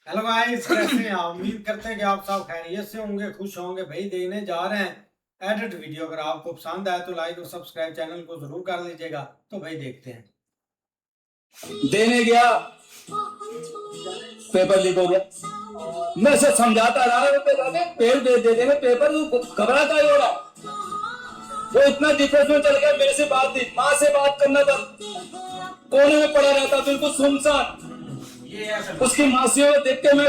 Hello guys, कैसे हैं आप? उम्मीद करते हैं कि आप सब खैरियत से होंगे, खुश होंगे। भाई देखने जा रहे हैं एडिट वीडियो। अगर आपको पसंद आए तो लाइक और सब्सक्राइब चैनल को जरूर कर लीजिएगा। तो भाई देखते हैं। देने गया, पेपर लीक हो गया। मैं से समझाता रहा, पेड़ दे देने पेपर, घबरा का हो रहा। वो इतना डिप्रेशन में चल गया, मेरे से बात नहीं, माँ से बात करना बंद, कोने में पड़ा रहता, बिल्कुल सुनसान। उसकी मासियों को देख के मैं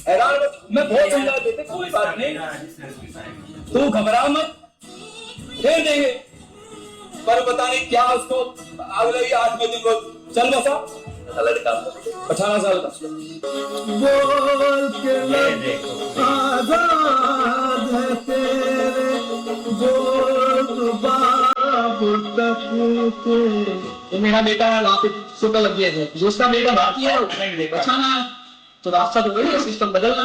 हैरान, मैं बहुत समझा देते, कोई बात नहीं, तू घबरा मत, दे देंगे। पर पता नहीं क्या उसको आग लगी 8वें दिन को चल बसा लड़का 18 साल का। बोल के आजाद है तेरे, बोल बाबू तक के। मेरा बेटा वहाँ पे सुबह लग गया है, जो उसका बेटा बाकी है वो नहीं देगा। अच्छा ना, तो रास्ता तो वही है, सिस्टम बदलना।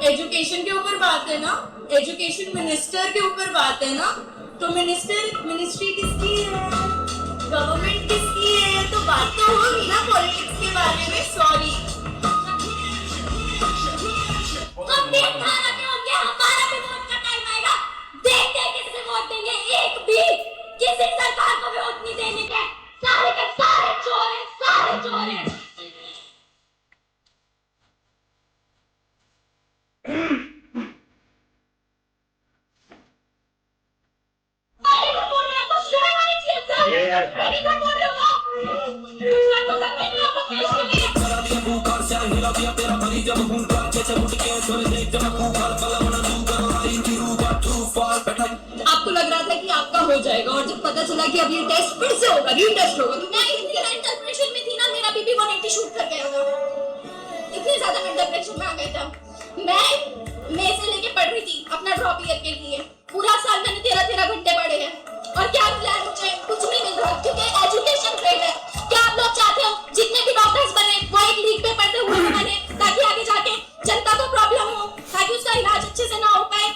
एजुकेशन के ऊपर बात है ना, एजुकेशन मिनिस्टर के ऊपर बात है ना, तो मिनिस्ट्री किसकी है, गवर्नमेंट किसकी है, तो बात तो होगी ना पॉलिटिक्स के बारे में। सॉरी, हम देखा रहे होंगे, हमारा भी वोट का टाइम आएगा, देखते हैं किसे वोट देंगे। एक भी किसी सरकार को भी वोट नहीं देने के, सारे के सारे चोर हैं, सारे चोर हैं। आपको लग रहा था कि आपका हो जाएगा, और जब पता चला कि अब ये टेस्ट फिर से होगा, रीटेस्ट होगा, तो मैं इतनी मेंटल प्रेशर में थी ना, मेरा बीपी 180 शूट कर गया था। इतनी ज्यादा मेंटल प्रेशर में आ गया था। मैं से लेके पढ़ रही थी अपना ड्रॉप ईयर के लिए, पूरा साल मैंने 13 घंटे पढ़े हैं, और क्या मिला है मुझे? कुछ नहीं मिल रहा, क्योंकि एजुकेशन फेल है। क्या आप लोग चाहते हो जितने भी डॉक्टर्स बने वो एक लीग पेपर से हुए बने, ताकि आगे जाके जनता को प्रॉब्लम हो, ताकि उसका इलाज अच्छे से ना हो पाए?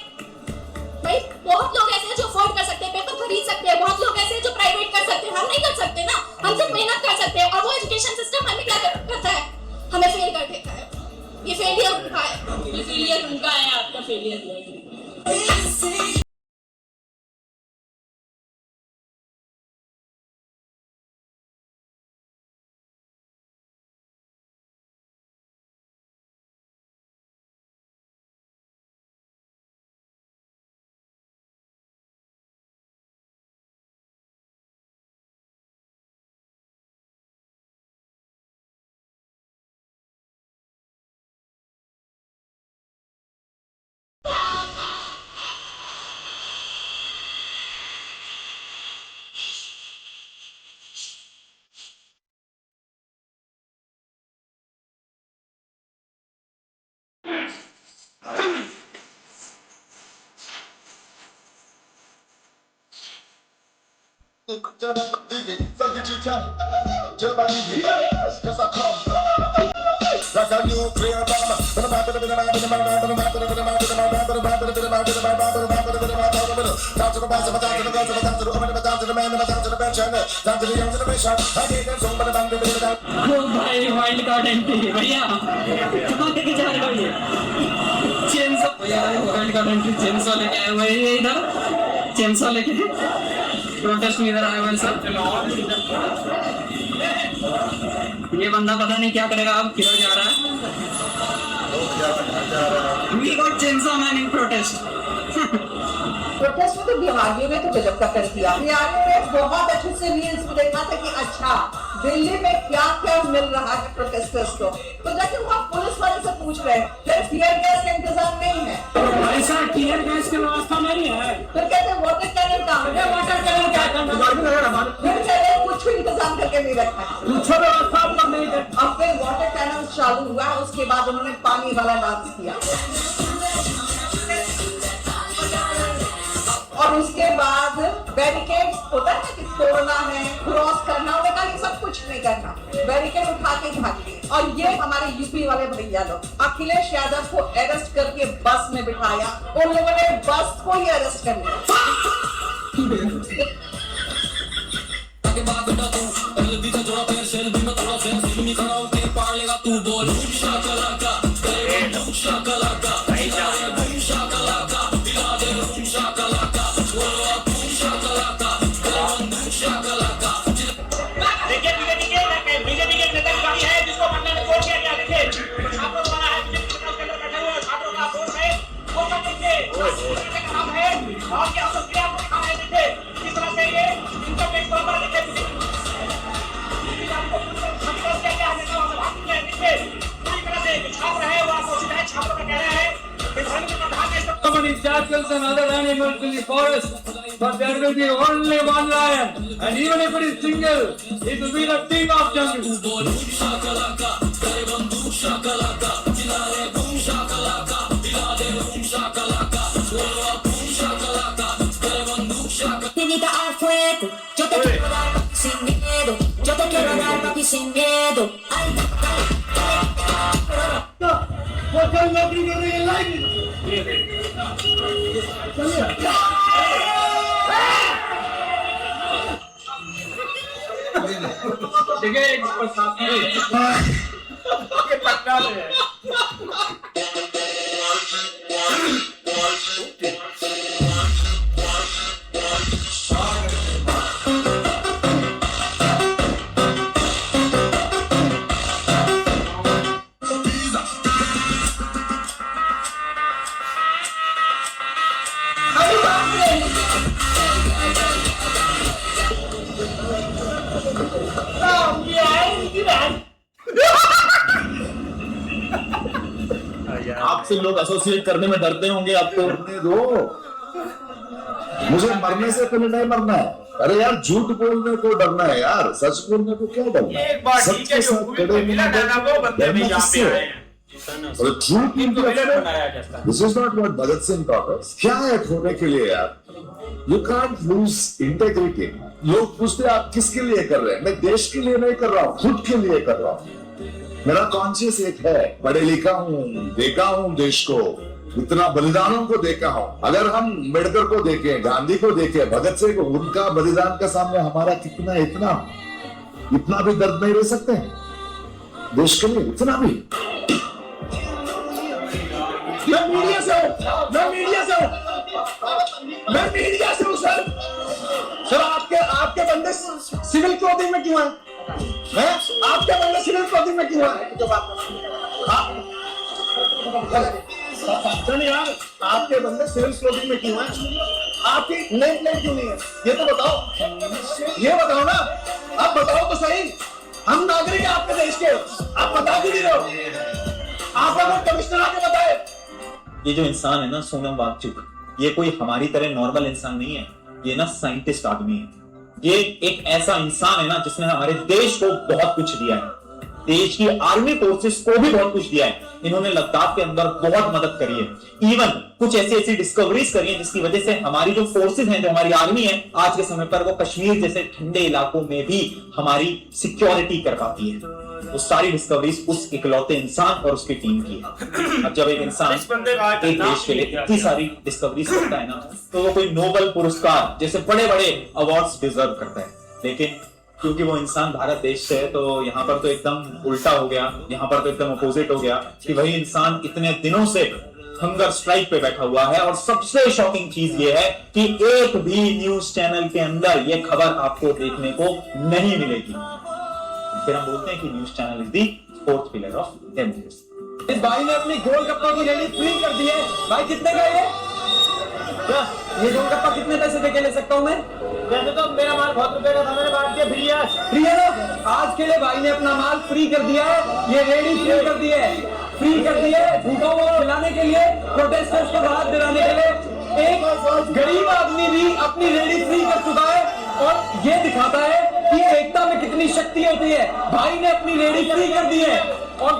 भाई बहुत लोग ऐसे हैं जो अफोर्ड कर सकते हैं, पेपर खरीद सकते हैं, बहुत लोग ऐसे हैं जो प्राइवेट कर सकते हैं, हम नहीं कर सकते ना। हम सिर्फ मेहनत कर सकते हैं, और वो एजुकेशन सिस्टम हमें क्या करता है? हमें फेल कर देता है। ये फेलियर उनका है, ये फेलियर उनका है, आपका फेलियर नहीं। भाई वाइल्ड कार्ड एंट्री भैया, कहाँ लेके जा रहे हो? ये चेंसो भैया, वाइल्ड कार्ड एंट्री चेंसो लेके आए हुए हैं इधर, चेंसो लेके प्रोटेस्ट में इधर आए हुए सब। ये बंदा पता नहीं क्या करेगा, अब किधर जा रहा है। We got chainsaw man in protest. Protest में तो बिहारियों ने तो गजब का कर दिया। बिहारियों ने बहुत अच्छे से रील्स में देखा था कि अच्छा दिल्ली में क्या क्या मिल रहा है प्रोटेस्टर्स को। तो जैसे वहाँ पुलिस वाले से पूछ रहे हैं, टीयर गैस का इंतजाम नहीं है। ऐसा टीयर गैस की व्यवस्था नहीं है। फिर कहते हैं वाटर कैनन का, वाटर कैनन क्या करना, फिर कहते हैं कुछ भी इंतजाम करके नहीं रखा है। कुछ व्यवस्था आप नहीं करते। अब फिर वाटर कैनन चालू हुआ, उसके बाद उन्होंने पानी वाला डांस किया और उसके बाद बैरिकेड होता है ना कि तोड़ना है, क्रॉस करना, उन्होंने कहा ये सब कुछ नहीं करना, बैरिकेड उठा के भाग गए। और ये हमारे यूपी वाले भैया लोग अखिलेश यादव को अरेस्ट करके बस में बिठाया, उन लोगों ने बस को ही अरेस्ट कर लिया। बीजेपी के नेता की गाड़ी है जिसको पटना में कोर्ट किया गया। देखिए छात्रों द्वारा है, बीजेपी के अंदर बैठे हुए छात्रों का फोर्स है, वो सब देखिए काम है और क्या सब क्रिया को दिखा रहे। देखिए किस तरह से ये इनका पेट पर देखिए पूरी तरह से छात्र है वो आक्रोशित है। छात्रों का कहना है कि धर्म के प्रधान ने Many jackals and other animals in the forest, but there will be only one lion, and even if it is single, it will be the king of jungle. Finita al fuego, yo te quiero dar papi sin miedo, yo te quiero dar papi sin miedo. Ay, आपसे लोग associate करने में डरते होंगे, आपको दो। मुझे मरने से पहले नहीं मरना है। अरे यार झूठ बोलने को डरना है यार, सच बोलने को क्या डरना है? एक बार ठीक है, जो सबके को मिला ना वो बंदे भी यहाँ पे आए हैं। This is not what Bhagat Singh taught us. क्या है खोने के लिए यार? You can't lose integrity. लोग पूछते आप किसके लिए कर रहे हैं? मैं देश के लिए नहीं कर रहा हूँ, खुद के लिए कर रहा हूँ। मेरा कॉन्शियस एक है, पढ़े लिखा हूँ, देखा हूँ देश को, इतना बलिदानों को देखा हूँ। अगर हम अम्बेडकर को देखें, गांधी को देखें, भगत सिंह को, उनका बलिदान का सामने हमारा कितना इतना भी दर्द नहीं रह सकते देश के लिए, इतना भी। मैं मीडिया से हूँ सर। आपके बंदे सिविल क्लॉथिंग में क्यों हैं? आपके बंदे सिविल क्लॉथिंग में क्यों हैं? यार आपके बंदे सिविल क्लॉथिंग में क्यों हैं? आपकी नेम प्लेट क्यों नहीं है? ये तो बताओ, ये बताओ ना, आप बताओ तो सही। हम नागरिक हैं आपके देश के, आप बता भी नहीं रहे हो। आप अगर कमिश्नर आके बताए। ये जो इंसान है ना सोनम वांगचुक, ये कोई हमारी तरह नॉर्मल इंसान नहीं है, ये ना साइंटिस्ट आदमी है। ये एक ऐसा इंसान है ना जिसने हमारे देश को बहुत कुछ दिया है, देश की आर्मी फोर्सेस को भी बहुत कुछ दिया है। इन्होंने लद्दाख के अंदर बहुत मदद करी है, इवन कुछ ऐसी डिस्कवरीज करी है जिसकी वजह से हमारी जो फोर्सेस हैं, जो हमारी आर्मी है, आज के समय पर वो कश्मीर जैसे ठंडे इलाकों में भी हमारी सिक्योरिटी कर पाती है। वो सारी डिस्कवरीज उस इकलौते इंसान और उसकी टीम की है। अब जब एक इंसान एक देश के लिए इतनी सारी डिस्कवरीज करता है ना, तो वो कोई नोबेल पुरस्कार जैसे बड़े बड़े अवार्ड्स डिजर्व करता है। लेकिन क्योंकि वो इंसान भारत देश से है, तो यहाँ पर तो एकदम उल्टा हो गया, यहाँ पर तो एकदम अपोजिट हो गया कि वही इंसान इतने दिनों से हंगर स्ट्राइक पे बैठा हुआ है। और सबसे शॉकिंग चीज ये है कि एक भी न्यूज चैनल के अंदर ये खबर आपको देखने को नहीं मिलेगी। फिर हम बोलते हैं कि news channel is the fourth pillar of democracy. इस भाई ने अपनी गोलगप्पे की रेडी फ्री कर दी है। भाई कितने का ये गोलगप्पा कितने पैसे दे के ले सकता हूँ मैं? वैसे तो मेरा माल बहुत रुपए का था, मैंने बांट दिया, फ्री है ना? आज के लिए भाई ने अपना माल फ्री कर दिया है, ये रेडी फ्री कर दी है, फ्री फ्री कर दी है भूखा हुआ खिलाने के लिए, प्रोटेस्टर्स को राहत दिलाने के लिए। एक गरीब आदमी भी अपनी रेडी फ्री कर चुका है और ये दिखाता है कि एकता में कितनी शक्ति होती है। भाई ने अपनी रेडी फ्री कर दी है और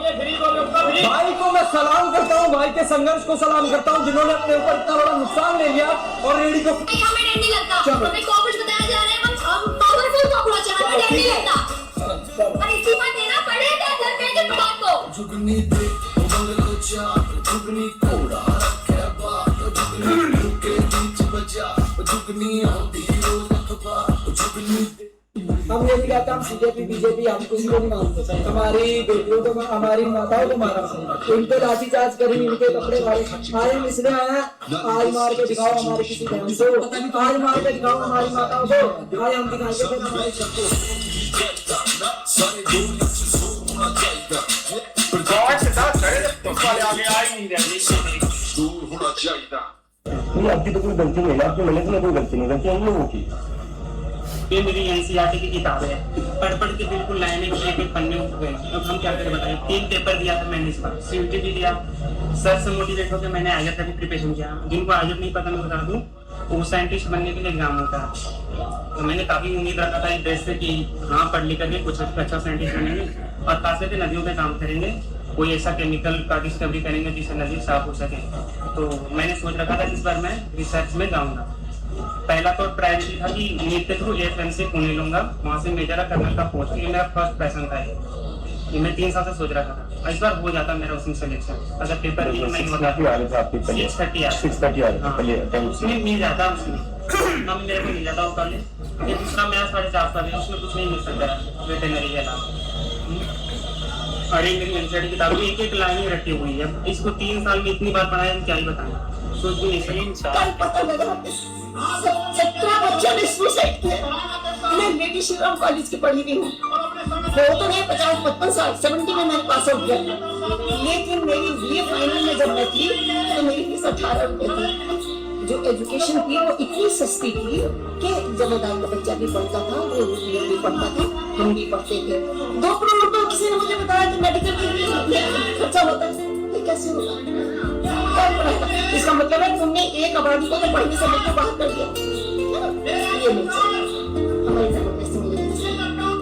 भाई को मैं सलाम करता हूँ, भाई के संघर्ष को सलाम करता हूँ जिन्होंने अपने ऊपर इतना बड़ा नुकसान ले लिया और रेडी को। हमें डर नहीं लगता, हमें कॉकरोच बताया जा रहा है, हम पावरफुल कॉकरोच है, हमें डर नहीं लगता। और इस्तीफा देना पड़ेगा धर्मेंद्र प्रधान को। जुगनी पे बंगलो चाप जुगनी कोड़ा रखे बात जुगनी के बीच बजा जुगनी होती रोज अखबार जुगनी। हम ये भी कहते हैं, हम बीजेपी बीजेपी हम किसी को नहीं मानते। हमारी बेटियों को, हमारी माताओं को मारा, इनके लाठीचार्ज करें, इनके कपड़े मारे। आज हम इसलिए आए हैं, आज मार के दिखाओ हमारी किसी बहन को, आज मार के दिखाओ हमारी माताओं को, आज हम दिखाएंगे फिर हमारे सबको। आपकी तो कोई गलती नहीं है, आपकी मैंने तो कोई गलती नहीं, गलती हम लोगों की। ये मेरी एनसीईआरटी की किताब है, पढ़ पढ़ के बिल्कुल लाइनें एक एक पन्ने उठ गए। अब हम क्या करें बताइए। 3 पेपर दिया था मैंने इस बार, सीयूटी भी दिया। सर से मोटिवेट होकर मैंने आईएएस का भी प्रिपरेशन किया। जिनको आज नहीं पता मैं बता दूं, वो साइंटिस्ट बनने के लिए एग्जाम होता है। तो मैंने काफी उम्मीद रखा था इस देश से कि हाँ पढ़ लिख करके कुछ अच्छा साइंटिस्ट बनेंगे और खास करके नदियों पे काम करेंगे, कोई ऐसा केमिकल का डिस्कवरी करेंगे जिससे नदी साफ हो सके। तो मैंने सोच रखा था इस बार मैं रिसर्च में जाऊंगा। पहला तो प्रायोरिटी था कि नीट के थ्रू एएफएम से पुणे लूंगा, वहां से मेजर कर्नल का पोस्ट। ये मेरा फर्स्ट पैशन था, ये मैं 3 साल से सोच रखा था। इस बार हो जाता मेरा उसमें सिलेक्शन, अगर पेपर नहीं होता 630 उसमें मिल जाता, उसमें हम मेरे को मिल जाता वो कॉलेज। ये दूसरा मेरा 4.5 साल है, उसमें कुछ नहीं मिल सकता वेटरनरी के अलावा। और ये मेरी एनसीईआरटी की किताब एक एक लाइन रखी हुई है। इसको 3 साल में इतनी बार पढ़ा है, हम क्या ही बताएं। सोच भी नहीं सकते। कल पता लगा 17 बच्चे ने सुसाइड किया। मैं लेडी श्रीराम कॉलेज की पढ़ी हुई हूँ, वो तो नहीं 50-55 साल 70 में मैंने पास आउट किया, लेकिन मेरी बीए फाइनल में जब मैं थी तो मेरी फीस 18 रुपए थी। जो एजुकेशन थी वो इतनी सस्ती थी कि जमींदार का बच्चा भी पढ़ता था, वो भी पढ़ता था, हम भी पढ़ते थे। 2 करोड़ रुपए किसी ने मुझे बताया कि मेडिकल के लिए खर्चा होता है, ये कैसे होगा? कौन पढ़ाएगा? इसका मतलब है तुमने एक आबादी को तो पढ़ने से लेकर बाहर कर दिया। ये नहीं हमारी जबरदस्ती मिली।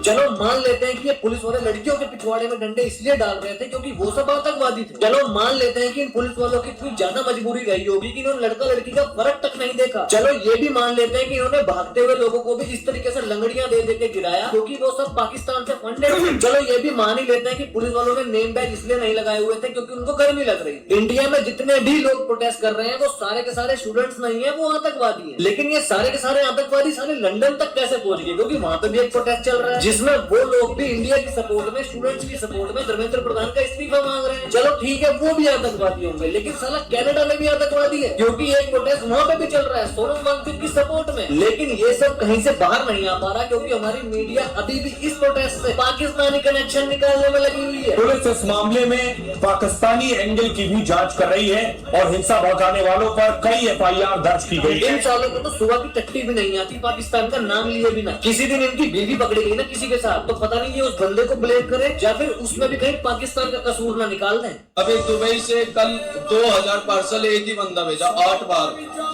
चलो मान लेते हैं कि ये पुलिस वाले लड़कियों के पिछवाड़े में डंडे इसलिए डाल रहे थे क्योंकि वो सब आतंकवादी थे। चलो मान लेते हैं कि इन पुलिस वालों की इतनी ज्यादा मजबूरी रही होगी कि इन्होंने लड़का लड़की का फर्क तक नहीं देखा। चलो ये भी मान लेते हैं कि इन्होंने भागते हुए लोगों को भी इस तरीके से लंगड़ियां दे दे के गिराया क्योंकि वो सब पाकिस्तान से फंडेड थे। चलो ये भी मान ही लेते हैं कि पुलिस वालों ने नेम बैज इसलिए नहीं लगाए हुए थे क्योंकि उनको गर्मी लग रही थी। इंडिया में जितने भी लोग प्रोटेस्ट कर रहे हैं वो सारे के सारे स्टूडेंट्स नहीं है, वो आतंकवादी है। लेकिन ये सारे के सारे आतंकवादी सारे लंदन तक कैसे पहुंच गए? क्योंकि वहां पे भी एक प्रोटेस्ट चल रहा है जिसमें वो लोग भी इंडिया की सपोर्ट में, स्टूडेंट्स की सपोर्ट में धर्मेंद्र प्रधान का इस्तीफा मांग रहे हैं। चलो ठीक है वो भी आतंकवादी होंगे, लेकिन साला कनाडा में भी आतंकवादी है क्योंकि एक प्रोटेस्ट वहां पे भी चल रहा है सोनम वांगचुक की सपोर्ट में। लेकिन ये सब कहीं से बाहर नहीं आ पा रहा क्योंकि हमारी मीडिया अभी भी इस प्रोटेस्ट से पाकिस्तानी कनेक्शन निकालने में लगी हुई है। पुलिस इस मामले में पाकिस्तानी एंगल की भी जांच कर रही है और हिंसा भड़काने वालों पर कई एफआईआर दर्ज की गई। इन सालों को तो सुबह की टट्टी भी नहीं आती, पाकिस्तान का नाम लिए बिना। किसी दिन इनकी बीवी पकड़ी गई ना किसी के साथ तो पता नहीं ये उस बंदे को ब्लेम करे या फिर उसमें भी कहीं पाकिस्तान का कसूर ना निकाल दें। अभी दुबई से कल 2000 पार्सल एक ही बंदा भेजा, 8 बार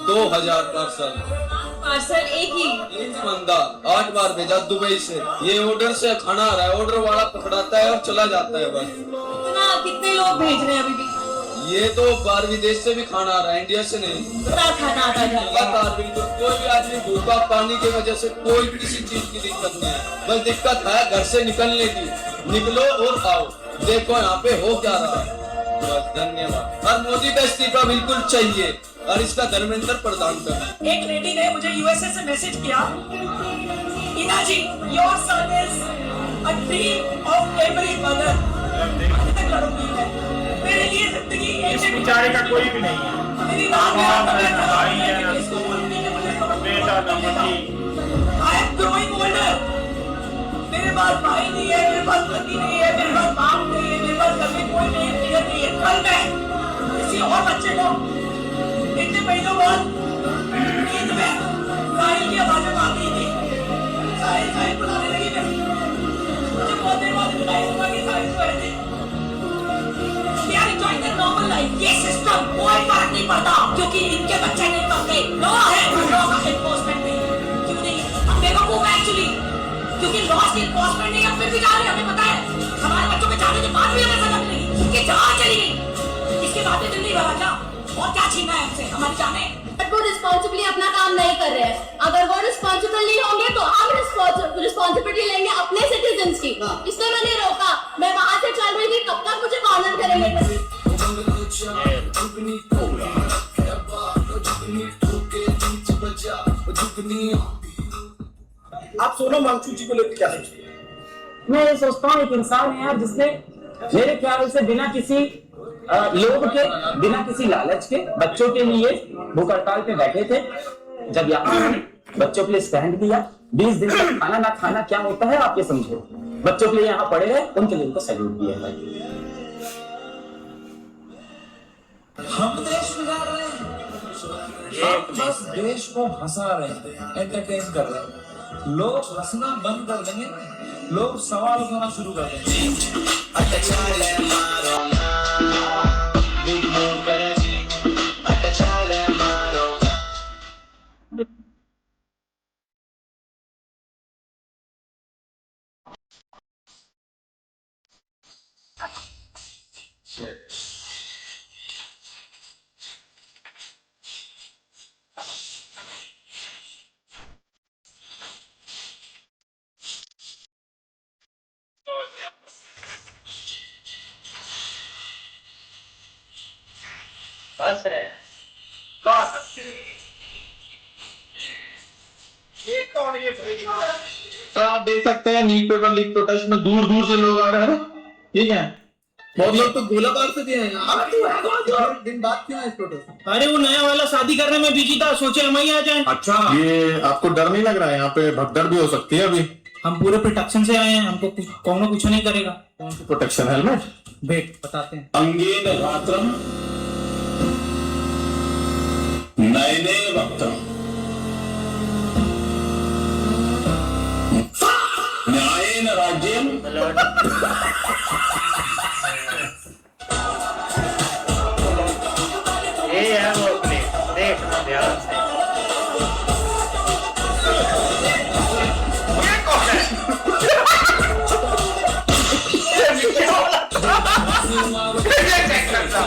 2000 पार्सल एक ही बंदा 8 बार भेजा दुबई से। ये ऑर्डर से खाना आ रहा है, ऑर्डर वाला पकड़ाता है और चला जाता है बस। कितने लोग भेज रहे हैं अभी भी? ये तो बाहर विदेश से भी खाना आ रहा है, इंडिया से नहीं। खाना आता है लगातार बिल्कुल कोई भी आदमी भूखा पानी की वजह से कोई किसी चीज की दिक्कत नहीं है, बस दिक्कत है घर से निकलने की। निकलो और आओ, देखो यहाँ पे हो क्या रहा है। बस धन्यवाद। और मोदी का इस्तीफा बिल्कुल चाहिए और इसका धर्मेंद्र प्रधान कर। एक लेडी ने मुझे यूएसए से मैसेज किया, Ina ji your son is a dream of every mother. मेरे लिए जिंदगी इस बेचारे का कोई भी नहीं है। मेरी भाई है, बेटा ना पति। I am growing older. मेरे पास भाई नहीं है, मेरे पास पति नहीं है, मेरे पास बाप नहीं है, मेरे पास कभी कोई नहीं है। कल मैं किसी और बच्चे को इतने महीनों बाद नींद में साहिल की आवाजें मार रही थी। साहिल बुलाने लगी मैं। मुझे बहुत देर बाद बुलाई होगा कि साहिल को ऐसे ये सिस्टम कोई फर्क नहीं पड़ता क्योंकि इनके बच्चे नहीं पढ़ते। लॉ है, लॉ का एनफोर्समेंट नहीं। क्यों नहीं? हम बेवकूफ है एक्चुअली, क्योंकि लॉ की एनफोर्समेंट नहीं, हम फिर भी जा रहे हैं। हमें पता है हमारे बच्चों के जाने के बाद भी हमें सजा मिलेगी कि जहाँ चली गई इसके बाद भी दिल नहीं भरा क्या? और क्या छीनना है हमसे? हमारी जाने। बट वो रिस्पॉन्सिबली अपना काम नहीं कर रहे हैं। अगर वो रिस्पॉन्सिबल नहीं होंगे तो हम रिस्पॉन्सिबिलिटी लेंगे अपने सिटीजन्स की। इसलिए मैंने रोका। मैं वहां से चल रही थी, कब तक मुझे कॉर्नर करेंगे? आप सोनम वांगचुक जी को लेकर क्या सोचते हैं? मैं ये सोचता हूँ एक इंसान है यार जिसने मेरे ख्याल से बिना किसी लोभ के, बिना किसी लालच के बच्चों के लिए भूख हड़ताल पे बैठे थे। जब यहाँ बच्चों के लिए स्टैंड दिया, 20 दिन तक खाना ना खाना क्या होता है आप ये समझो। बच्चों के लिए यहाँ पड़े रहे, उनके लिए उनको सैल्यूट दिया है भाई। हम देश बिगाड़ रहे हैं, हम बस देश को हंसा रहे हैं, एंटरटेन कर रहे हैं। लोग हंसना बंद कर देंगे, लोग सवाल करना शुरू कर देंगे। बस है। ये कौन ये तो आप देख सकते हैं नीट पेपर लीक प्रोटेस्ट में दूर दूर से लोग आ रहे हैं। ठीक है, बहुत लोग तो गोलाबार से दिए हैं। दिन बाद क्यों है इस प्रोटेस्ट? अरे वो नया वाला शादी करने में बिजी था, सोचे हम ही आ जाएं। अच्छा, ये आपको डर नहीं लग रहा है? यहाँ पे भगदड़ भी हो सकती है अभी। हम पूरे प्रोटेक्शन से आए हैं, हमको कुछ नहीं करेगा। कौन सी प्रोटेक्शन? हेलमेट? वेट बताते हैं। अंगेन रात्रम नयने वक्तम न्यायेन राज्यम ये है वो प्लेस, देखना ध्यान से। ये कौन है? चेक करता।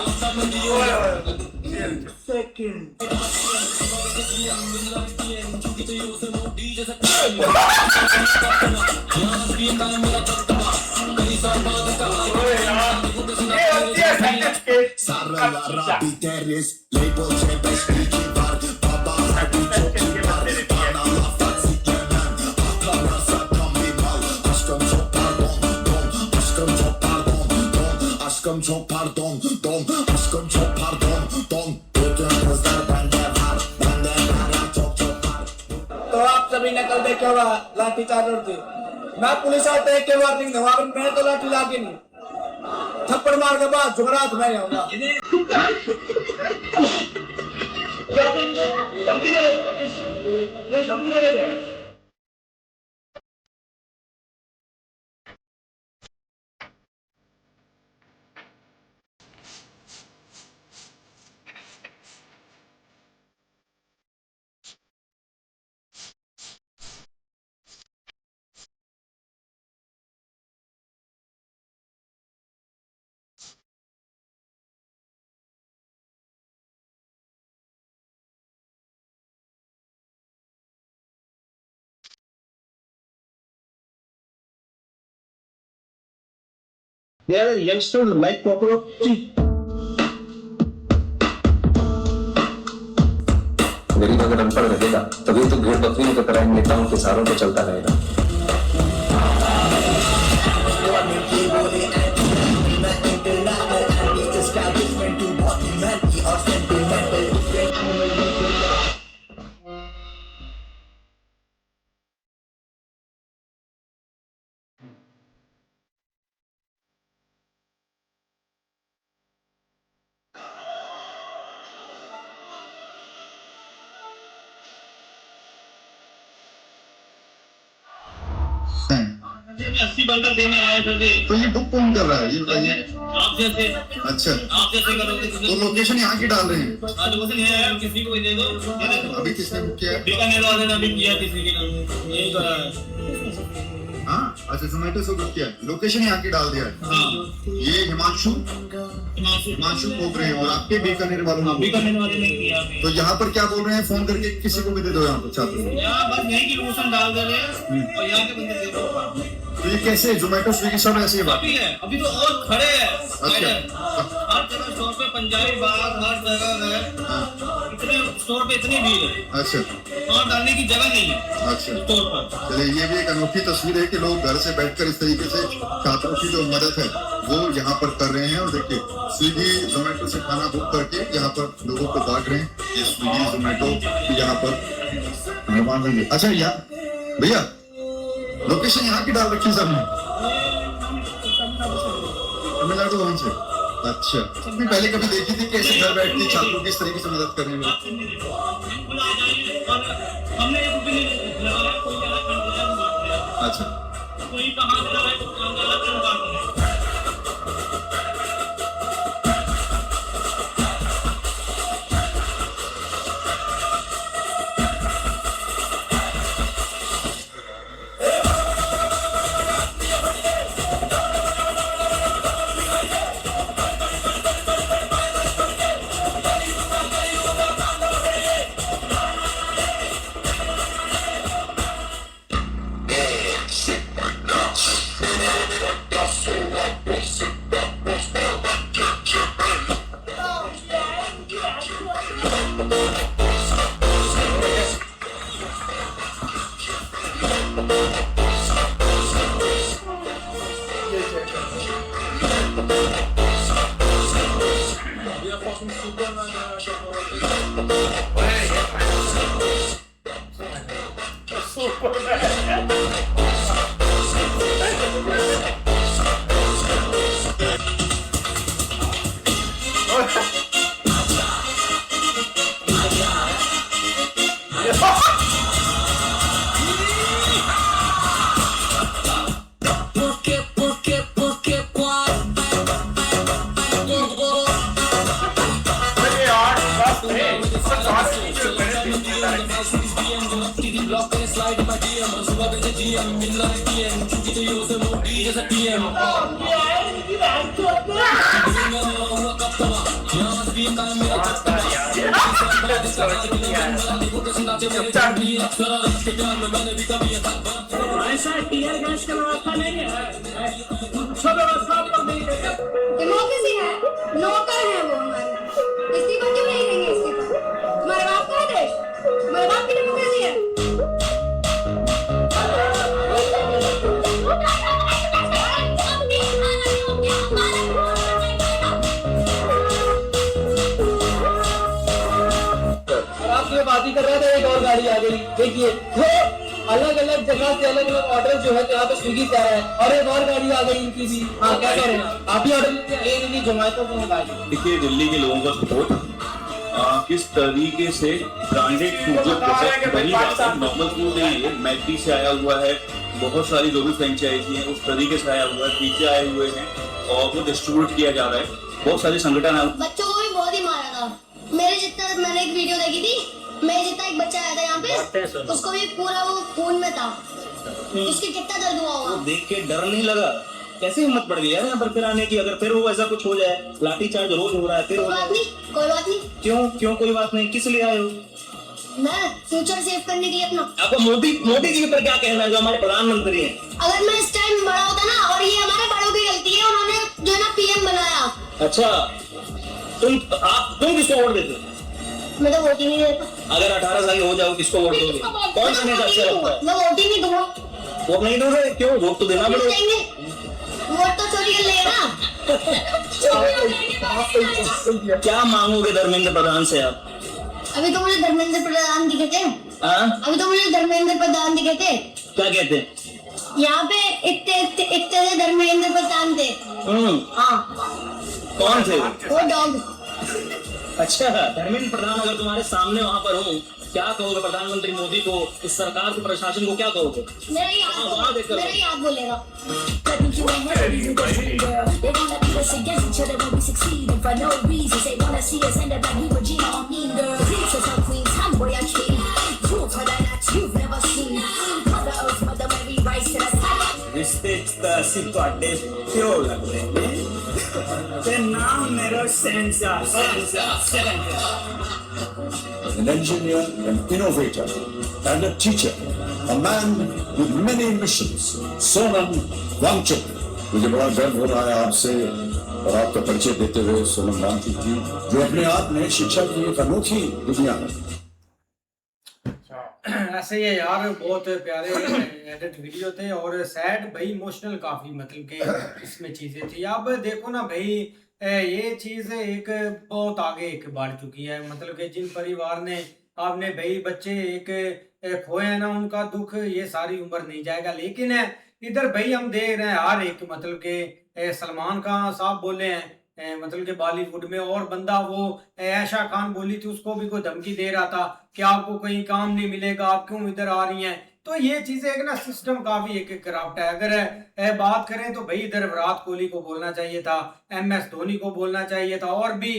तो आप सभी ने कल देखे होगा लाठी चार्जर थी। मैं पुलिस आते के वार्निंग दूंगा, मैं तो लाठी लाके नहीं, थप्पड़ मार के बाद झुकरा तो मैं आऊंगा। There are youngsters like cockroach. गरीब अगर अनपढ़ रहेगा तभी तो भेड़ बकरियों की तरह नेताओं के सहारों पे चलता रहेगा। तो ये बुक कौन कर रहा है ये बताइए? आप जैसे अच्छा, आप जैसे करोगे तो लोकेशन यहाँ की डाल रहे हैं? हाँ लोकेशन है, किसी को भी दे दो, ये देखो अभी किसने बुक किया है? बीकानेर वाले ने अभी किया किसी के नाम, यही करा है। हाँ, अच्छा, जोमेटो से बुक किया है, लोकेशन यहाँ की डाल दिया है। हाँ ये हिमांशु कोबरे हैं और आपके बीकानेर वालों ने, बीकानेर वाले ने किया अभी। तो यहाँ पर क्या बोल रहे हैं, फोन करके किसी को भी दे दो यहाँ पर छात्रों को। यहाँ बस यहीं की लोकेशन डाल दे रहे हैं और यहाँ के बंदे दे दो। तो ये कैसे, जोमेटो स्विगी सब ऐसे ही बात? अभी है, अभी तो और खड़े हैं। अच्छा। हर जगह स्टोर पे पंजाबी बाग हर जगह है, इतने स्टोर पे इतनी भीड़ है, अच्छा और डालने की जगह नहीं है अच्छा, स्टोर पर। चलिए, ये भी एक अनोखी तस्वीर है कि लोग घर से बैठकर इस तरीके से छात्रों की जो मदद है वो यहाँ पर कर रहे हैं। और देखिए, स्विगी जोमेटो से खाना बुक करके यहाँ पर लोगों को बांट रहे हैं। ये स्विगी जोमेटो यहाँ पर। अच्छा, यहाँ भैया लोकेशन यहाँ की डाल रखी सबने, तमिलनाडु वहाँ से। अच्छा, तुमने पहले कभी देखी थी कैसे घर बैठ के छात्रों की इस तरीके से मदद कर रहे हैं? अच्छा, कोई कहाँ जा रहा है, कहाँ जा रहा है। ऐसा टीयर गैस का व्यवस्था नहीं है, सब व्यवस्था आप लोग नहीं करेंगे। डेमोक्रेसी है, नौकर है वो हमारे, इस्तीफा क्यों नहीं देंगे? इस्तीफा तुम्हारे बाप का है देश, तुम्हारे बाप की डेमोक्रेसी है। आपसे बात ही कर रहा था, एक और गाड़ी आ गई। देखिए, अलग अलग जगह से अलग अलग ऑर्डर जो है यहाँ पे स्विगी से आ रहा है, और एक और गाड़ी आ गई इनकी भी। हाँ, क्या कह रहे हैं आप ही ऑर्डर लेते हैं? जोमेटो को गाड़ी। देखिए, दिल्ली के लोगों का सपोर्ट किस तरीके से ब्रांडेड फूड जो प्रोसेस बनी बात है, नॉर्मल फूड नहीं है, मैकडी से आया हुआ है, बहुत सारी जो भी फ्रेंचाइजी है उस तरीके से आया हुआ है, पीछे आए हुए हैं और वो डिस्ट्रीब्यूट किया जा रहा है। बहुत सारे संगठन है। बच्चों को भी बहुत ही मारा था। मेरे जितना, मैंने एक वीडियो देखी थी, मेरे जितना एक बच्चा आया था यहाँ पे, उसको भी पूरा वो खून में था, उसके कितना दर्द हुआ होगा। देख के डर नहीं लगा? कैसे हिम्मत पड़ गई यार यहाँ पर फिर आने की? अगर फिर वो ऐसा कुछ हो जाए, लाठी चार्ज रोज हो रहा है, फिर कोई बात नहीं, कोई बात नहीं। क्यों कोई बात नहीं? किस लिए आए हो? मैं फ्यूचर सेव करने के लिए अपना। आपको मोदी जी पर क्या कहना है जो हमारे प्रधानमंत्री हैं? अगर मैं इस टाइम बड़ा होता ना, और ये हमारे बड़ों की गलती है, उन्होंने जो है ना पीएम बनाया। अच्छा, तुम किसको वोट देते? मैं तो वोट ही नहीं देता। अगर 18 साल हो जाओ किसको वोट दोगे? कौन सा नेता अच्छा लगता है? मैं वोट ही नहीं दूंगा। वोट नहीं दोगे? क्यों? वोट तो देना पड़ेगा। वोट तो चोरी कर लेगा ना। क्या मांगोगे धर्मेंद्र प्रधान से आप? अभी तो मुझे धर्मेंद्र प्रधान दिखे थे। अभी तो मुझे धर्मेंद्र प्रधान दिखे थे। क्या कहते? यहाँ पे इतने धर्मेंद्र प्रधान थे। हाँ, कौन थे? वो डॉग। अच्छा, धर्मेंद्र प्रधान अगर तुम्हारे सामने वहाँ पर हो, क्या कहोगे प्रधानमंत्री मोदी को, इस सरकार को, प्रशासन को क्या कहोगे? मेरा याद बोलेगा। रिश्ते सिर्फ ਤੁਹਾਡੇ ਪਿਓ ਲੱਗਦੇ ਨੇ ਤੇ ਨਾਮ ਮੇਰਾ ਸੈਂਸਾ An engineer, an innovator, and a teacher. A man with many missions. Sonam Wangchuk. मुझे बड़ा गर्व हो रहा है आपसे और आपका परिचय देते हुए सोनम वांगचुक जी, जो अपने आप में शिक्षा की एक अनोखी दुनिया है। ऐसे ही है यार, बहुत प्यारे एडिट वीडियो थे और सैड भाई, इमोशनल काफी मतलब के इसमें चीजें थी। अब देखो ना भाई, ये चीज एक बहुत आगे एक बढ़ चुकी है। मतलब कि जिन परिवार ने आपने भाई बच्चे एक खोए हैं ना, उनका दुख ये सारी उम्र नहीं जाएगा। लेकिन इधर भाई हम देख रहे हैं हर एक मतलब के सलमान खान साहब बोले हैं मतलब कि बॉलीवुड में, और बंदा वो आयशा खान बोली थी, उसको भी कोई धमकी दे रहा था कि आपको कहीं काम नहीं मिलेगा, आप क्यों इधर आ रही हैं। तो ये चीजें एक ना सिस्टम काफी एक करप्ट है। अगर बात करें तो भाई इधर विराट कोहली को बोलना चाहिए था, MS धोनी को बोलना चाहिए था, और भी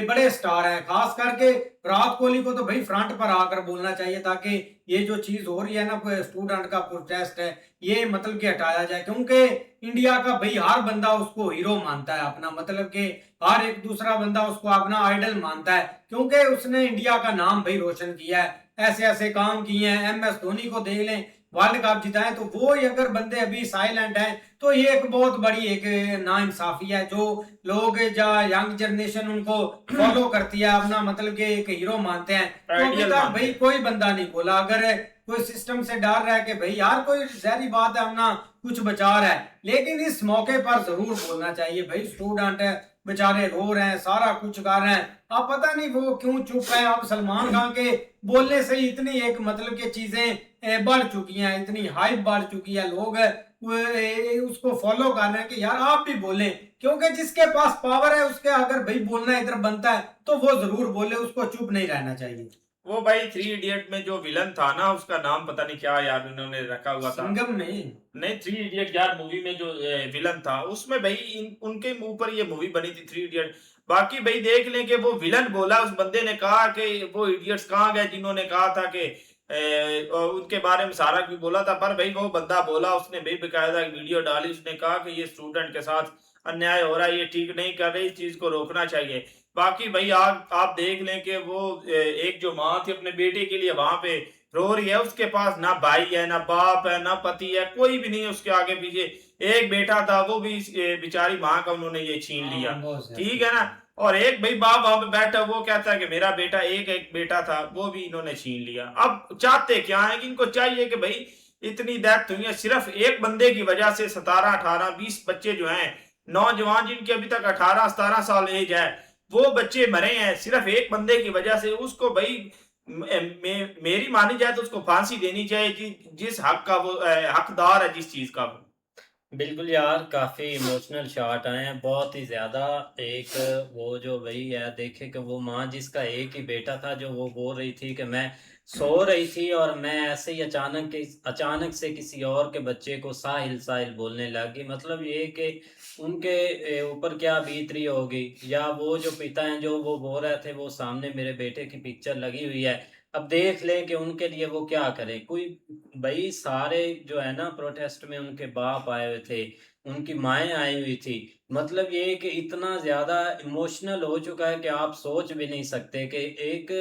बड़े स्टार हैं। खास करके विराट कोहली को तो भाई फ्रंट पर आकर बोलना चाहिए था कि ये जो चीज हो रही है ना, स्टूडेंट का प्रोटेस्ट है, ये मतलब कि हटाया जाए। क्योंकि इंडिया का भाई हर बंदा उसको हीरो मानता है अपना, मतलब कि हर एक दूसरा बंदा उसको अपना आइडल मानता है, क्योंकि उसने इंडिया का नाम भाई रोशन किया है, ऐसे ऐसे काम किए हैं। MS धोनी को देख लें, वर्ल्ड कप जिताए, तो वो ही अगर बंदे अभी साइलेंट हैं तो ये एक बहुत बड़ी एक नाइंसाफी है। जो लोग यंग जनरेशन उनको फॉलो करती है, अपना मतलब कि एक हीरो मानते हैं, तो अभी तक भाई कोई बंदा नहीं बोला। अगर कोई सिस्टम से डर रहा है कि भाई यार कोई जहरी बात है, अपना कुछ बचा रहा है, लेकिन इस मौके पर जरूर बोलना चाहिए। भाई स्टूडेंट है, बेचारे रो रहे हैं, सारा कुछ कर रहे हैं, अब पता नहीं वो क्यों चुप है। अब सलमान खान के बोलने से ही इतनी एक मतलब की चीजें बढ़ चुकी हैं, इतनी हाइप बढ़ चुकी है, लोग उसको फॉलो कर रहे हैं कि यार आप भी बोलें, क्योंकि जिसके पास पावर है उसके अगर भाई बोलना इधर बनता है तो वो जरूर बोले, उसको चुप नहीं रहना चाहिए। वो भाई 3 इडियट में जो विलन था ना, उसका नाम पता नहीं क्या यार उन्होंने रखा हुआ था, संगम में नहीं 3 इडियट यार मूवी में जो विलन था, उसमें भाई उनके मुंह पर ये मूवी बनी थी 3 इडियट। बाकी भाई देख लें कि वो विलन बोला, उस बंदे ने कहा कि वो इडियट्स कहाँ गए जिन्होंने कहा था कि उनके बारे में सारा भी बोला था, पर भाई वो बंदा बोला, उसने भाई बेकायदा वीडियो डाली, उसने कहा कि ये स्टूडेंट के साथ अन्याय हो रहा है, ये ठीक नहीं कर रही, इस चीज को रोकना चाहिए। बाकी भाई आप देख लें कि वो एक जो माँ थी अपने बेटे के लिए वहां पे रो रही है, उसके पास ना भाई है, ना बाप है, ना पति है, कोई भी नहीं है उसके आगे पीछे। एक बेटा था, वो भी बेचारी माँ का उन्होंने ये छीन लिया, ठीक है ना। और एक भाई बाप वहां पे बैठा, वो कहता है कि मेरा बेटा एक बेटा था, वो भी इन्होंने छीन लिया। अब चाहते क्या है कि इनको चाहिए कि भाई इतनी डेथ हुई है सिर्फ एक बंदे की वजह से, 17, 18, 20 बच्चे जो हैं, नौजवान जिनके अभी तक 18, 17 साल एज है, वो बच्चे मरे हैं सिर्फ एक बंदे की वजह से। उसको भाई मेरी मानी जाए तो उसको फांसी देनी चाहिए, जिस हक का वो हकदार है जिस चीज का। बिल्कुल यार, काफ़ी इमोशनल शॉट आए हैं, बहुत ही ज़्यादा। एक वो जो वही है, देखे कि वो माँ जिसका एक ही बेटा था, जो वो बोल रही थी कि मैं सो रही थी और मैं ऐसे ही अचानक से किसी और के बच्चे को साहिल बोलने लगी। मतलब ये कि उनके ऊपर क्या बीत रही होगी, या वो जो पिता हैं जो वो बोल रहे थे, वो सामने मेरे बेटे की पिक्चर लगी हुई है, अब देख लें कि उनके लिए वो क्या करे। कोई भाई सारे जो है ना प्रोटेस्ट में उनके बाप आए हुए थे, उनकी माएँ आई हुई थी। मतलब ये कि इतना ज़्यादा इमोशनल हो चुका है कि आप सोच भी नहीं सकते कि एक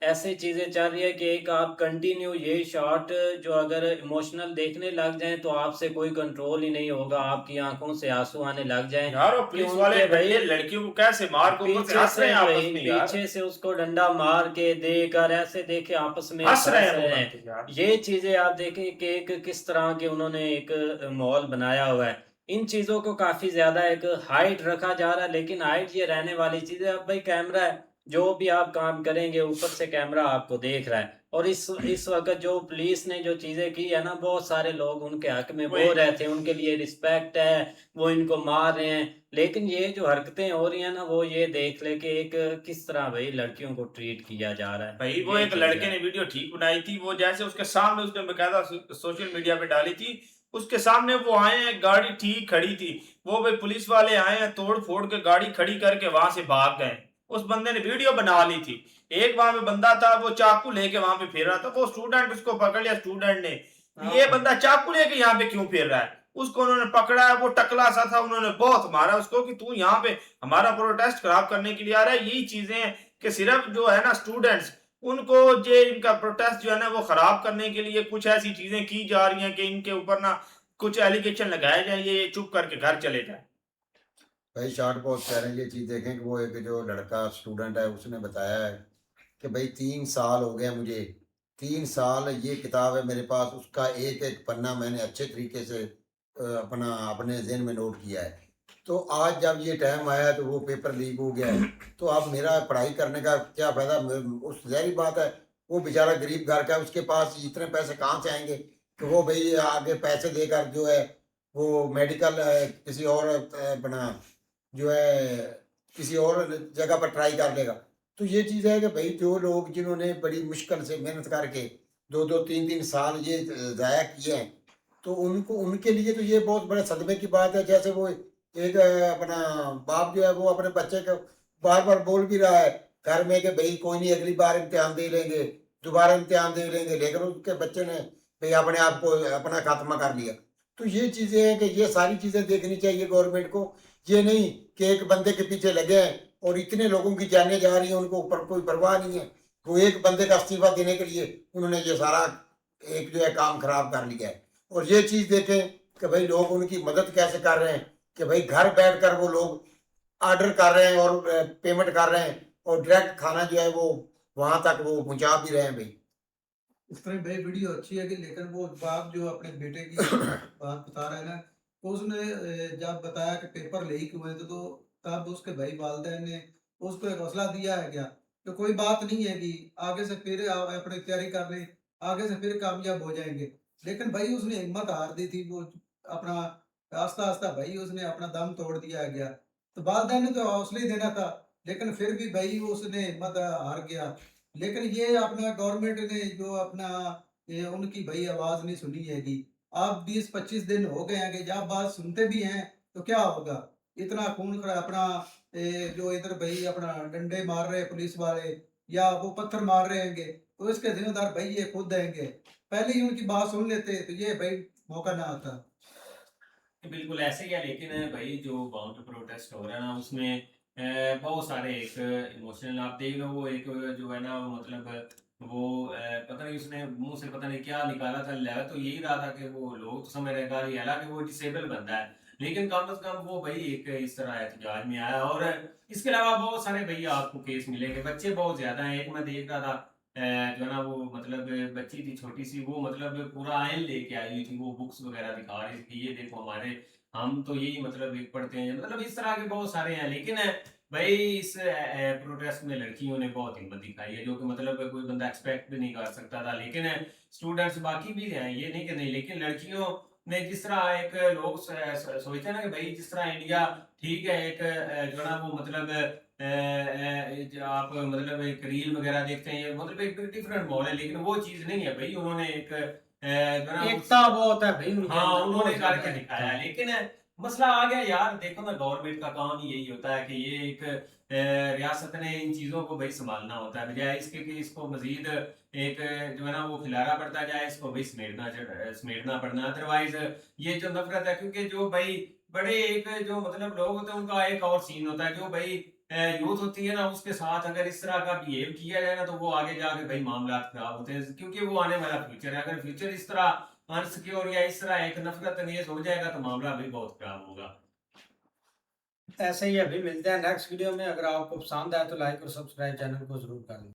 ऐसी चीज़ें चल रही है कि एक आप कंटिन्यू ये शॉट जो अगर इमोशनल देखने लग जाएं तो आपसे कोई कंट्रोल ही नहीं होगा, आपकी आंखों से आंसू आने लग जाएं। यार पुलिस वाले भाई लड़कियों को कैसे मार को पीछे से उसको डंडा मार के देकर ऐसे देखे आपस में हंस रहे हैं। ये चीजें आप देखें कि एक किस तरह के उन्होंने एक माहौल बनाया हुआ है। इन चीजों को काफी ज्यादा एक हाइट रखा जा रहा है, लेकिन हाइट ये रहने वाली चीज है। अब भाई कैमरा है, जो भी आप काम करेंगे ऊपर से कैमरा आपको देख रहा है। और इस वक्त जो पुलिस ने जो चीज़ें की है ना, बहुत सारे लोग उनके हक में बोल रहे थे, उनके लिए रिस्पेक्ट है, वो इनको मार रहे हैं। लेकिन ये जो हरकतें हो रही है ना, वो ये देख ले कि एक किस तरह भाई लड़कियों को ट्रीट किया जा रहा है। भाई वो ये एक चीज़ लड़के है। ने वीडियो ठीक बनाई थी, वो जैसे उसके सामने उसने बकायदा सोशल मीडिया पे डाली थी, उसके सामने वो आए हैं, गाड़ी ठीक खड़ी थी, वो भाई पुलिस वाले आए हैं, तोड़ फोड़ के गाड़ी खड़ी करके वहां से भाग गए। उस बंदे ने वीडियो बना ली थी। एक वहां पे बंदा था, वो चाकू लेके वहां पे फिर रहा था, वो स्टूडेंट उसको पकड़ लिया स्टूडेंट ने, ये बंदा चाकू लेके यहाँ पे क्यों फिर रहा है। उसको उन्होंने पकड़ा है, वो टकला सा था, उन्होंने बहुत मारा उसको कि तू यहाँ पे हमारा प्रोटेस्ट खराब करने के लिए आ रहा है। यही चीजें हैं कि सिर्फ जो है ना स्टूडेंट्स, उनको जो इनका प्रोटेस्ट जो है ना वो खराब करने के लिए कुछ ऐसी चीजें की जा रही हैं कि इनके ऊपर ना कुछ एलिगेशन लगाए जाए, ये चुप करके घर चले जाए। भाई शॉर्ट पोस्ट कह रहे हैं, ये चीज़ देखें कि वो एक जो लड़का स्टूडेंट है उसने बताया है कि भाई 3 साल हो गए मुझे, 3 साल ये किताब है मेरे पास, उसका एक एक पन्ना मैंने अच्छे तरीके से अपने ज़हन में नोट किया है। तो आज जब ये टाइम आया तो वो पेपर लीक हो गया है, तो अब मेरा पढ़ाई करने का क्या फ़ायदा। उस ज़ाहिर बात है, वो बेचारा गरीब घर का है, उसके पास इतने पैसे कहाँ से आएंगे कि वो भाई आगे पैसे देकर जो है वो मेडिकल किसी और अपना जो है किसी और जगह पर ट्राई कर लेगा। तो ये चीज़ है कि भाई जो लोग जिन्होंने बड़ी मुश्किल से मेहनत करके 2-2 3-3 साल ये ज़ाया किए हैं, तो उनको उनके लिए तो ये बहुत बड़े सदमे की बात है। जैसे वो एक अपना बाप जो है वो अपने बच्चे को बार बार बोल भी रहा है घर में कि भाई कोई नहीं, अगली बार इम्तिहान दे लेंगे, दोबारा इम्तिहान दे लेंगे, लेकिन उसके बच्चे ने भाई अपने आप को अपना खात्मा कर लिया। तो ये चीज़ें हैं कि ये सारी चीज़ें देखनी चाहिए गवर्नमेंट को। ये नहीं कि एक बंदे के पीछे लगे हैं और इतने लोगों की जानें जा रही हैं, उनको ऊपर कोई परवाह नहीं है। वो एक बंदे का इस्तीफा देने के लिए उन्होंने ये सारा एक जो है काम खराब कर लिया है। और ये चीज़ देखें कि भाई लोग उनकी मदद कैसे कर रहे हैं कि भाई घर बैठकर वो लोग ऑर्डर कर रहे हैं और पेमेंट कर रहे हैं और डायरेक्ट खाना जो है वो वहाँ तक वो पहुँचा भी रहे हैं भाई। इस तरह भाई वीडियो अच्छी है कि, लेकिन वो बाप जो अपने बेटे की बात बता रहा है ना, तो उसने जब बताया कि पेपर लीक हुए तो तब उसके भाई वालिदैन ने उसको एक हौसला दिया है क्या कि कोई बात नहीं है कि आगे से फिर आप अपनी तैयारी कर लें, आगे से फिर कामयाब हो जाएंगे। लेकिन भाई उसने हिम्मत हार दी थी, वो अपना आस्ता आस्ता भाई उसने अपना दम तोड़ दिया है गया। तो वालिदैन ने तो हौसला ही देना था, लेकिन फिर भी भाई उसने हिम्मत हार गया। लेकिन ये अपना गवर्नमेंट ने जो अपना ये उनकी भाई आवाज़ नहीं सुनी हैगी। अब 20-25 दिन हो गए हैं कि जब बात सुनते भी हैं तो क्या होगा? इतना खून खरा अपना जो इधर भाई अपना डंडे मार रहे हैं पुलिस वाले या वो पत्थर मार रहे हैंगे, तो इसके ज़िम्मेदार भाई ये खुद हैंगे। पहले ही उनकी बात सुन लेते तो ये भाई मौका ना आता। बिल्कुल ऐसे ही है। लेकिन भाई जो बाउंड प्रोटेस्ट हो रहा है ना, उसमें बहुत सारे एक इमोशनल आप देख रहे हो। वो एक जो है ना वो मतलब वो पता नहीं उसने मुंह से पता नहीं क्या निकाला था, लगा तो यही रहा था कि वो लोग तो समझ रहे गाली, हालांकि वो डिसेबल बंदा है, लेकिन कम से कम वो भाई एक इस तरह एहतजाज में आया। और इसके अलावा बहुत सारे भैया आपको केस मिलेंगे, बच्चे बहुत ज्यादा हैं। एक मैं देख रहा था जो है ना वो मतलब बच्ची थी छोटी सी, वो मतलब पूरा आयन लेके आई हुई थी, वो बुक्स वगैरह दिखा रही थी, ये देखो हमारे हम तो यही मतलब पढ़ते हैं, मतलब इस तरह के बहुत सारे हैं। लेकिन भाई इस प्रोटेस्ट में लड़कियों ने बहुत हिम्मत दिखाई है, जो कि मतलब कोई बंदा एक्सपेक्ट भी नहीं कर सकता था। लेकिन स्टूडेंट्स बाकी भी हैं, ये नहीं कि नहीं, लेकिन लड़कियों ने जिस तरह एक लोग सोचते हैं ना कि भाई जिस तरह इंडिया ठीक है, एक जो है ना वो मतलब आप मतलब एक रील वगैरह देखते हैं, ये मतलब एक डिफरेंट मॉल है, लेकिन वो चीज़ नहीं है भाई। उन्होंने एक जो है ना एकता बहुत है भाई उनके हाँ अंदर, उन्होंने बहुत ज्यादा करके एकता दिखाया। है। लेकिन मसला आ गया यार, देखो ना गवर्नमेंट का काम ही यही होता है कि ये एक रियासत ने इन चीज़ों को भाई संभालना होता है, बजाय इसके कि इसको मजीद एक जो है ना वो खिलारा पड़ता जाए, इसको भाई समेटना पड़ना। अदरवाइज ये जो नफरत है, क्योंकि जो भाई बड़े एक जो मतलब लोग होते हैं उनका एक और सीन होता है, जो भाई यूथ होती है ना उसके साथ अगर इस तरह का बिहेव किया जाए ना, तो वो आगे जाके भाई मामला खराब होते हैं, क्योंकि वो आने वाला फ्यूचर है। अगर फ्यूचर इस तरह अनसिक्योर या इस तरह एक नफरत अंगेज हो जाएगा तो मामला भी बहुत खराब होगा। ऐसे ही अभी मिलते हैं नेक्स्ट वीडियो में। अगर आपको पसंद आए तो लाइक और सब्सक्राइब चैनल को जरूर कर दें।